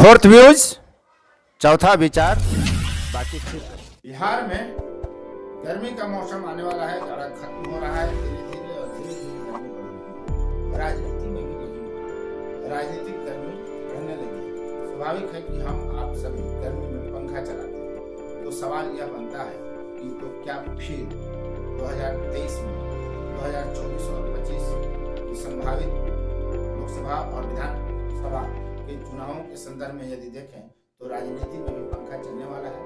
Fourth views, चौथा विचार। बाकी बिहार में गर्मी का मौसम आने वाला है, जाड़ा खत्म हो रहा है धीरे धीरे और धीरे धीरे गर्मी बढ़ रही है। राजनीति में भी यही राजनीतिक गर्मी बढ़ने लगी है। स्वाभाविक है कि हम आप सभी गर्मी में पंखा चलाते हैं, तो सवाल यह बनता है कि तो क्या फिर 2023 में 2024 और 25 की संभावित लोकसभा और विधानसभा के चुनावों के संदर्भ में यदि देखें तो राजनीति में भी पंखा चलने वाला है।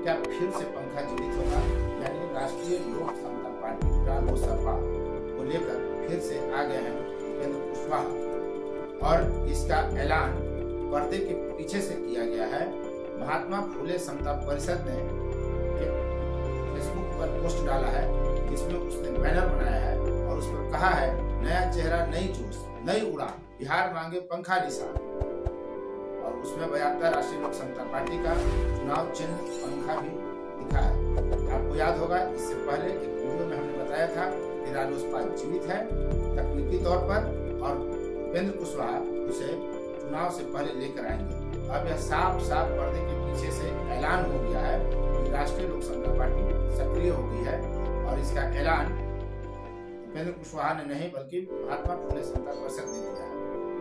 क्या फिर से पंखा जीवित होगा? यानी राष्ट्रीय लोक समता पार्टी रालोसपा को लेकर फिर से आ गए हैं उपेंद्र कुशवाहा और इसका ऐलान पर्दे के पीछे से किया गया है। महात्मा फुले समता परिषद ने एक फेसबुक पर पोस्ट डाला है जिसमें उसने बैनर बनाया है और उस पर कहा है, नया चेहरा, नई जोश, नई उड़ान, बिहार मांगे पंखा निशान। और उसमें बजाता राष्ट्रीय लोक समता पार्टी का चुनाव चिन्ह पंखा भी दिखा है। आपको याद होगा इससे पहले एक वीडियो में हमने बताया था कि रालोसपा जीवित है तकनीकी तौर पर और उपेंद्र कुशवाहा उसे चुनाव से पहले लेकर आएंगे। अब यह साफ साफ पर्दे के पीछे से ऐलान हो गया है कि राष्ट्रीय लोक समता पार्टी सक्रिय हो गई है और इसका ऐलान उपेंद्र कुशवाहा ने नहीं बल्कि महात्मा फुले समता परिषद ने किया है।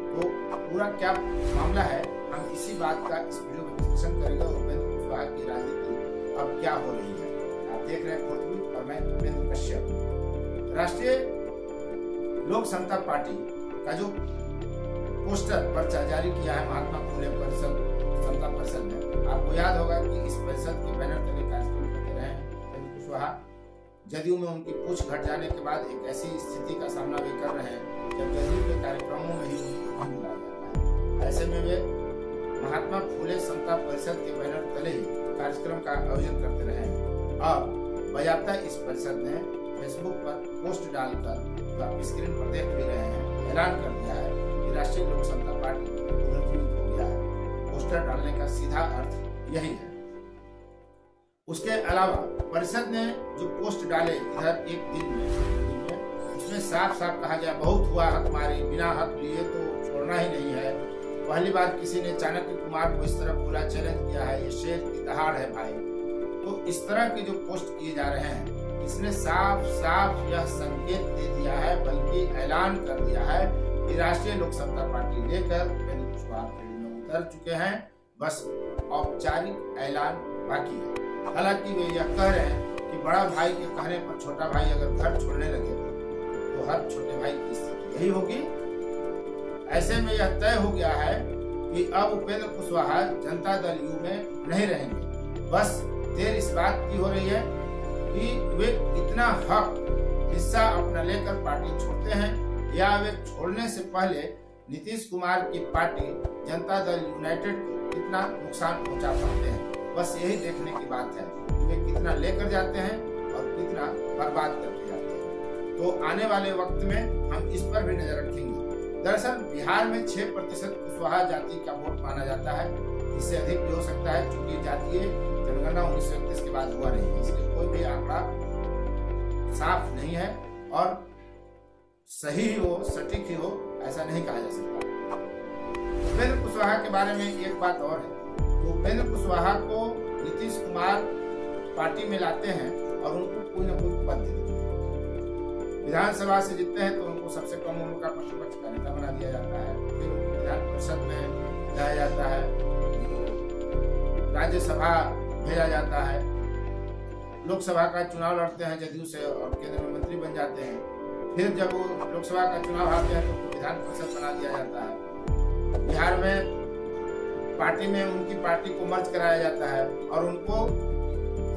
तो पूरा क्या मामला है, हम इसी बात का इस वीडियो में डिस्कशन करेंगे। उपेंद्र कुशवाहा की राजनीति अब क्या हो रही है, आप देख रहे हैं फोर्थ और मैं उपेंद्र कश्यप। राष्ट्रीय लोक समता पार्टी का जो पोस्टर पर्चा जारी किया है महात्मा फुले समता परिषद ने, आपको याद होगा कि इस परिषद के बैनर तले कार्यक्रम करते रहे उपेंद्र कुशवाहा। जदयू में उनकी पूछ घट जाने के बाद एक ऐसी स्थिति का सामना वे कर रहे हैं जब जदयू के कार्यक्रमों में ही उनको नहीं बुलाया जाता है। ऐसे में वे महात्मा फुले समता परिषद के बैनर तले ही कार्यक्रम का आयोजन करते रहे हैं। अब बजाता इस परिषद ने फेसबुक पर पोस्ट डालकर, जो आप स्क्रीन पर देख भी रहे हैं, ऐलान कर दिया है कि राष्ट्रीय लोक समता पार्टी पुनर्जीवित हो गया है। पोस्टर डालने का सीधा अर्थ यही है। उसके अलावा परिषद ने जो पोस्ट डाले इधर एक दिन में उसमें साफ साफ कहा गया, बहुत हुआ हक मारी, बिना हक लिए तो छोड़ना ही नहीं है। पहली बार किसी ने चाणक्य कुमार को इस तरह पूरा चैलेंज किया है, ये शेर की दहाड़ है भाई। तो इस तरह के जो पोस्ट किए जा रहे हैं, इसने साफ साफ यह संकेत दे दिया है, बल्कि ऐलान कर दिया है कि राष्ट्रीय लोक समता पार्टी लेकर उपेंद्र कुशवाहा फील्ड में उतर चुके हैं। बस औपचारिक ऐलान बाकी है। हालांकि वे यह कह रहे हैं कि बड़ा भाई के कहने पर छोटा भाई अगर घर छोड़ने लगे तो हर छोटे भाई की स्थिति यही होगी। ऐसे में यह तय हो गया है कि अब उपेंद्र कुशवाहा जनता दल यू में नहीं रहेंगे। बस देर इस बात की हो रही है कि वे कितना हक हिस्सा अपना लेकर पार्टी छोड़ते हैं या वे छोड़ने से पहले नीतीश कुमार की पार्टी जनता दल यूनाइटेड को कितना नुकसान पहुंचा पाते हैं। बस यही देखने की बात है कि वे कितना लेकर जाते हैं और कितना बर्बाद करके जाते हैं। तो आने वाले वक्त में हम इस पर भी नजर रखेंगे। दरअसल बिहार में 6% कुशवाहा जाति का वोट माना जाता है, इससे अधिक भी हो सकता है क्योंकि जातीय जनगणना 1931 के बाद हुआ नहीं है, इसलिए कोई भी आंकड़ा साफ नहीं है और सही हो, सटीक ही हो, ऐसा नहीं कहा जा सकता। उपेंद्र कुशवाहा के बारे में एक बात और है, उपेंद्र कुशवाहा को नीतीश कुमार पार्टी में लाते हैं और उनको कोई न कोई पद देते हैं। विधानसभा से जीतते हैं तो उनको सबसे कम उम्र का प्रतिपक्ष का नेता बना दिया जाता है, फिर उनको विधान परिषद में लाया जाता है, राज्यसभा भेजा जाता है, लोकसभा का चुनाव लड़ते हैं जदयू से और केंद्र में मंत्री बन जाते हैं। फिर जब वो लोकसभा का चुनाव हारते हैं तो उनको विधान परिषद बना दिया जाता है। बिहार में पार्टी में उनकी पार्टी को मर्ज कराया जाता है और उनको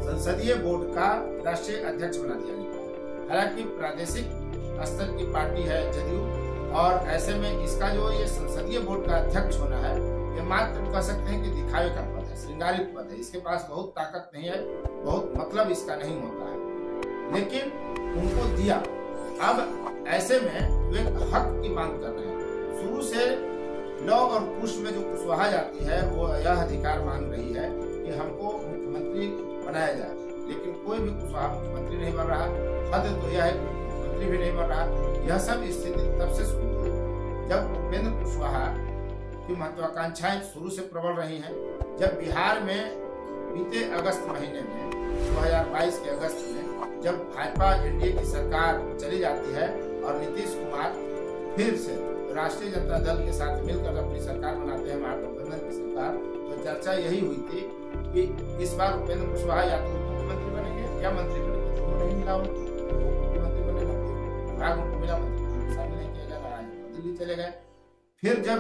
संसदीय बोर्ड का राष्ट्रीय अध्यक्ष बना दिया जाता है। हालांकि प्रादेशिक स्तर की पार्टी है जदयू और ऐसे में इसका जो ये संसदीय बोर्ड का अध्यक्ष होना है, ये मात्र कह सकते हैं कि दिखावे का पद है, श्रृंगारिक पद है। इसके पास बहुत ताकत नहीं है, बहुत मतलब इसका नहीं होता है, लेकिन उनको दिया। अब ऐसे में वे हक की मांग कर रहे हैं। शुरू से लौ और कुश में जो कुशवाहा जाती है वो यह अधिकार मांग रही है कि हमको मुख्यमंत्री बनाया जाए, लेकिन कोई भी कुशवाहा मुख्यमंत्री नहीं बन रहा। हद तो यह है कि मुख्यमंत्री भी नहीं बन रहा। यह सब स्थिति तब से शुरू हुई जब उपेंद्र कुशवाहा की महत्वाकांक्षाएं शुरू से प्रबल रही हैं। जब बिहार में बीते अगस्त महीने में 2022 के अगस्त में जब भाजपा एनडीए की सरकार चली जाती है और नीतीश कुमार फिर से राष्ट्रीय जनता दल के साथ मिलकर अपनी सरकार बनाते हैं, महागठबंधन की सरकार, तो चर्चा यही हुई थी कि इस बार उपेंद्र कुशवाहा या तो मुख्यमंत्री बनेंगे या मंत्री बनेंगे। तो नहीं मिला उनको, मुख्यमंत्री बने विभाग उनको मिला, मंत्री शामिल नहीं किया जा रहा है, दिल्ली चले गए। फिर जब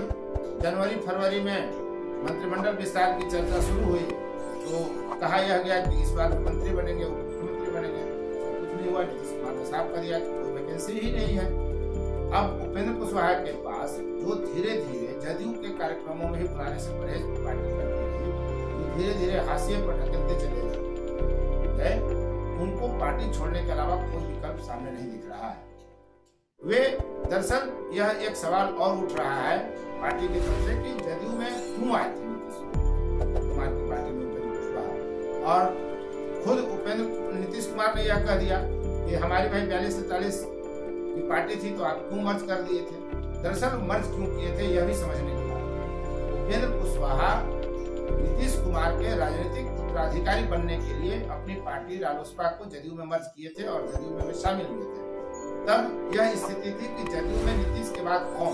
जनवरी फरवरी में मंत्रिमंडल विस्तार की चर्चा शुरू हुई तो कहा यह गया कि इस बार मंत्री बनेंगे, मुख्यमंत्री बनेंगे। कुछ नहीं हुआ, नीतीश कुमार ने साफ कर दिया कि कोई वैकेंसी ही नहीं है। अब उपेंद्र कुशवाहा के पास जो धीरे धीरे जदयू के कार्यक्रमों में ही पुराने से परहेज पार्टी करती थी, जो धीरे धीरे हाशिए पर ढकेलते चले गए, उनको पार्टी छोड़ने के अलावा कोई विकल्प सामने नहीं दिख रहा है। वे दरअसल यह एक सवाल और उठ रहा है पार्टी की तरफ से कि जदयू में क्यों आए थे नीतीश कुमार की पार्टी में उपेंद्र कुशवाहा, और खुद नीतीश कुमार ने यह कह दिया कि हमारी भाई 42-43 की पार्टी थी तो आप क्यों मर्ज कर दिए थे। दरअसल मर्ज क्यों किए थे यह भी समझने की बात है। उपेंद्र कुशवाहा नीतीश कुमार के राजनीतिक उत्तराधिकारी बनने के लिए अपनी पार्टी रालोसपा को जदयू में मर्ज किए थे और जदयू में शामिल हुए थे। तब यह स्थिति थी कि जदयू में नीतीश के बाद कौन,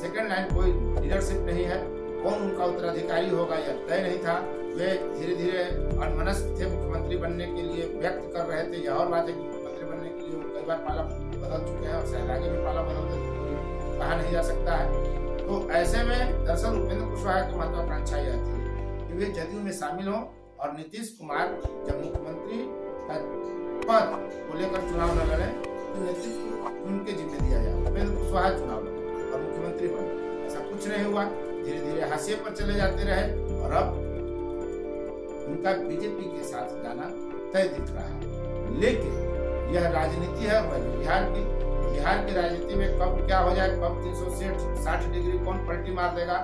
सेकंड लाइन कोई लीडरशिप नहीं है, कौन उनका उत्तराधिकारी होगा यह तय नहीं था। वे धीरे धीरे अनमनस्क थे, मुख्यमंत्री बनने के लिए व्यक्त कर रहे थे। यह और बात है कि मुख्यमंत्री बनने के लिए कई बार पाला बदल चुके हैं और शायद आगे भी पाला बदल कहा नहीं जा सकता है। तो ऐसे में दरअसल उपेंद्र कुशवाहा की महत्वाकांक्षा यह थी कि वे जदयू में शामिल हों और नीतीश कुमार जब मुख्यमंत्री का पद को लेकर चुनाव न लड़े तो नेतृत्व उनके जिम्मे दिया जाए। उपेंद्र कुशवाहा चुनाव लड़े और मुख्यमंत्री बने। ऐसा कुछ नहीं हुआ, धीरे धीरे हाशिए पर चले जाते रहे और अब उनका बीजेपी के साथ जाना तय दिख रहा है। लेकिन यह राजनीति है बिहार की राजनीति में कब क्या हो जाए, कब 360 डिग्री कौन पलटी मार देगा,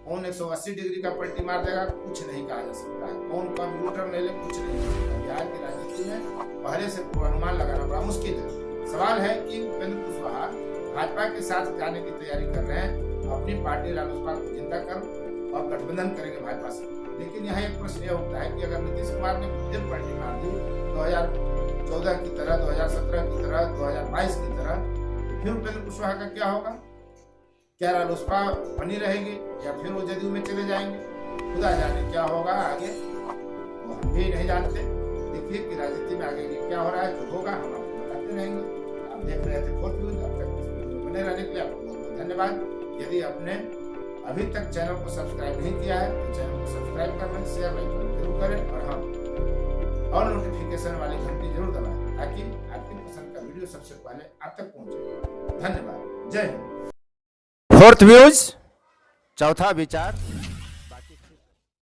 कौन 180 डिग्री का पलटी मार देगा, कुछ नहीं कहा जा सकता है। कौन कंप्यूटर ले ले, कुछ नहीं हो सकता। बिहार की राजनीति में पहले से पूर्वानुमान लगाना बड़ा मुश्किल है। सवाल है कि उपेंद्र कुशवाहा भाजपा के साथ जाने की तैयारी कर रहे हैं, अपनी पार्टी रालोसपा को जिंदा कर और गठबंधन करेंगे भाजपा से। लेकिन यहाँ एक प्रश्न यह उठता है कि अगर नीतीश कुमार ने फिर पलटी मार दी 2014 की तरह, 2017 की तरह, 2022 की तरह, तो फिर उपेंद्र कुशवाहा का क्या होगा? क्या रालोसपा बनी रहेगी या फिर वो जदयू में चले जाएंगे? खुदा जाने क्या होगा आगे, वो हम भी नहीं जानते। देखिए कि राजनीति में आगे क्या हो रहा है, जो होगा हम आपको बताते रहेंगे। आप देख रहे थे फोर्थ न्यूज। अब तक इस वीडियो में बने रहने के लिए आपको बहुत बहुत धन्यवाद। यदि आपने अभी तक चैनल को सब्सक्राइब नहीं किया है तो चैनल को सब्सक्राइब करें, शेयर लाइक जरूर करें और हाँ और नोटिफिकेशन वाली घंटी जरूर दबाएं ताकि आपकी पसंद का वीडियो सबसे पहले आप तक पहुंचे। धन्यवाद। जय हिंद। फोर्थ व्यूज, चौथा विचार।